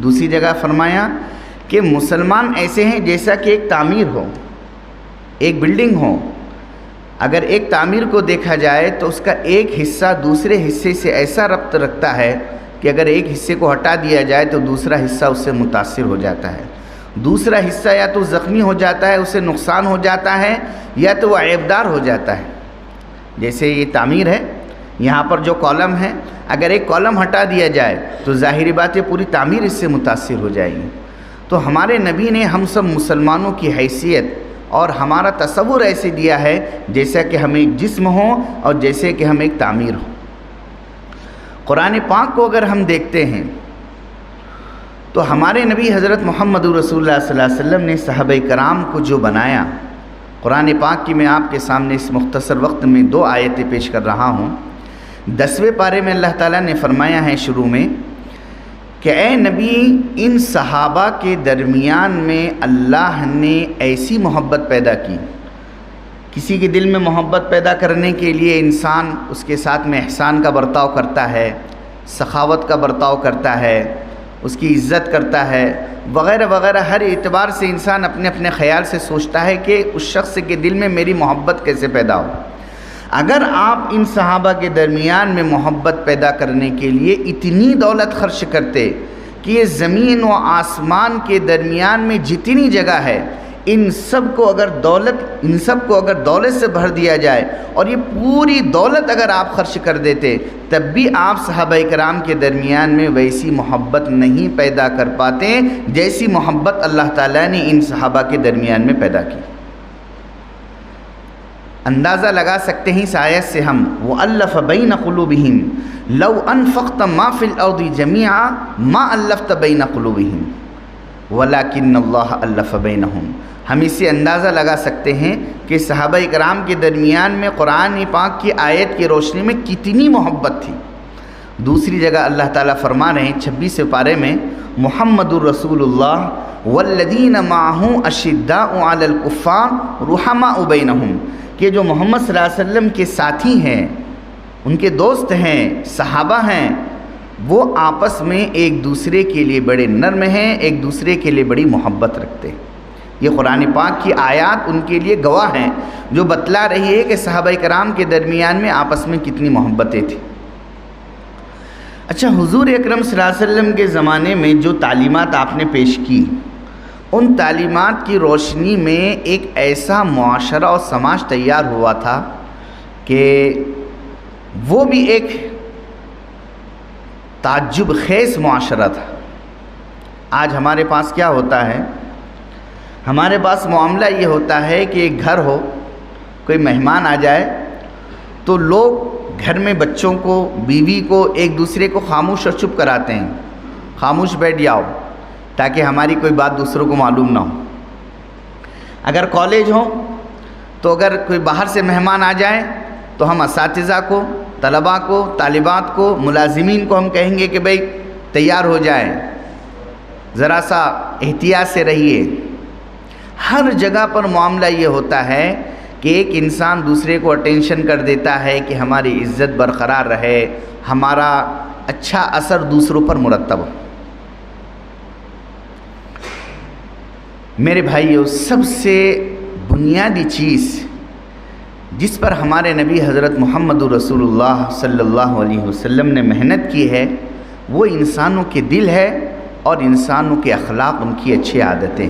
دوسری جگہ فرمایا کہ مسلمان ایسے ہیں جیسا کہ ایک تعمیر ہو، ایک بلڈنگ ہو. اگر ایک تعمیر کو دیکھا جائے تو اس کا ایک حصہ دوسرے حصے سے ایسا ربط رکھتا ہے کہ اگر ایک حصے کو ہٹا دیا جائے تو دوسرا حصہ اس سے متاثر ہو جاتا ہے. دوسرا حصہ یا تو زخمی ہو جاتا ہے، اسے نقصان ہو جاتا ہے، یا تو وہ عیبدار ہو جاتا ہے. جیسے یہ تعمیر ہے، یہاں پر جو کالم ہے، اگر ایک کالم ہٹا دیا جائے تو ظاہری بات ہے پوری تعمیر اس سے متاثر ہو جائے گی. تو ہمارے نبی نے ہم سب مسلمانوں کی حیثیت اور ہمارا تصور ایسے دیا ہے جیسا کہ ہم ایک جسم ہوں اور جیسے کہ ہم ایک تعمیر ہوں. قرآن پاک کو اگر ہم دیکھتے ہیں تو ہمارے نبی حضرت محمد رسول اللہ صلی اللہ علیہ وسلم نے صحابہ کرام کو جو بنایا، قرآن پاک کی میں آپ کے سامنے اس مختصر وقت میں 2 آیتیں پیش کر رہا ہوں. 10ویں پارے میں اللہ تعالیٰ نے فرمایا ہے شروع میں کہ اے نبی، ان صحابہ کے درمیان میں اللہ نے ایسی محبت پیدا کی. کسی کے دل میں محبت پیدا کرنے کے لیے انسان اس کے ساتھ میں احسان کا برتاؤ کرتا ہے، سخاوت کا برتاؤ کرتا ہے، اس کی عزت کرتا ہے وغیرہ وغیرہ. ہر اعتبار سے انسان اپنے اپنے خیال سے سوچتا ہے کہ اس شخص کے دل میں میری محبت کیسے پیدا ہو. اگر آپ ان صحابہ کے درمیان میں محبت پیدا کرنے کے لیے اتنی دولت خرچ کرتے کہ یہ زمین و آسمان کے درمیان میں جتنی جگہ ہے ان سب کو اگر دولت سے بھر دیا جائے اور یہ پوری دولت اگر آپ خرچ کر دیتے تب بھی آپ صحابہ کرام کے درمیان میں ویسی محبت نہیں پیدا کر پاتے جیسی محبت اللہ تعالیٰ نے ان صحابہ کے درمیان میں پیدا کی. اندازہ لگا سکتے ہیں اس آیت سے ہم وَأَلَّفَ بَيْنَ قُلُوبِهِمْ لَوْ أَنفَقْتَ مَا فِي الْأَرْضِ جَمِيعًا مَا أَلَّفْتَ بَيْنَ قُلُوبِهِمْ وَلَكِنَّ اللَّهَ أَلَّفَ بَيْنَهُمْ. ہم اس سے اندازہ لگا سکتے ہیں کہ صحابہ کرام کے درمیان میں قرآن پاک کی آیت کی روشنی میں کتنی محبت تھی. دوسری جگہ اللہ تعالیٰ فرما رہے ہیں 26 پارے میں محمد الرسول اللہ والذین معہ اشداء علی الکفار رحماء بینہم، کہ جو محمد صلی اللہ علیہ وسلم کے ساتھی ہیں، ان کے دوست ہیں، صحابہ ہیں، وہ آپس میں ایک دوسرے کے لیے بڑے نرم ہیں، ایک دوسرے کے لیے بڑی محبت رکھتے ہیں. یہ قرآن پاک کی آیات ان کے لیے گواہ ہیں جو بتلا رہی ہے کہ صحابہ کرام کے درمیان میں آپس میں کتنی محبتیں تھیں. اچھا، حضور اکرم صلی اللہ علیہ وسلم کے زمانے میں جو تعلیمات آپ نے پیش کی، ان تعلیمات کی روشنی میں ایک ایسا معاشرہ اور سماج تیار ہوا تھا کہ وہ بھی ایک تعجب خیز معاشرہ تھا. آج ہمارے پاس کیا ہوتا ہے؟ ہمارے پاس معاملہ یہ ہوتا ہے کہ ایک گھر ہو، کوئی مہمان آ جائے تو لوگ گھر میں بچوں کو، بیوی کو ایک دوسرے کو خاموش اور چپ کراتے ہیں. خاموش بیٹھ جاؤ تاکہ ہماری کوئی بات دوسروں کو معلوم نہ ہو. اگر کالج ہو تو اگر کوئی باہر سے مہمان آ جائے تو ہم اساتذہ کو، طلباء کو، طالبات کو، ملازمین کو ہم کہیں گے کہ بھئی تیار ہو جائیں، ذرا سا احتیاط سے رہیے. ہر جگہ پر معاملہ یہ ہوتا ہے کہ ایک انسان دوسرے کو اٹینشن کر دیتا ہے کہ ہماری عزت برقرار رہے، ہمارا اچھا اثر دوسروں پر مرتب ہو. میرے بھائیو، سب سے بنیادی چیز جس پر ہمارے نبی حضرت محمد رسول اللہ صلی اللہ علیہ وسلم نے محنت کی ہے وہ انسانوں کے دل ہے اور انسانوں کے اخلاق، ان کی اچھی عادتیں.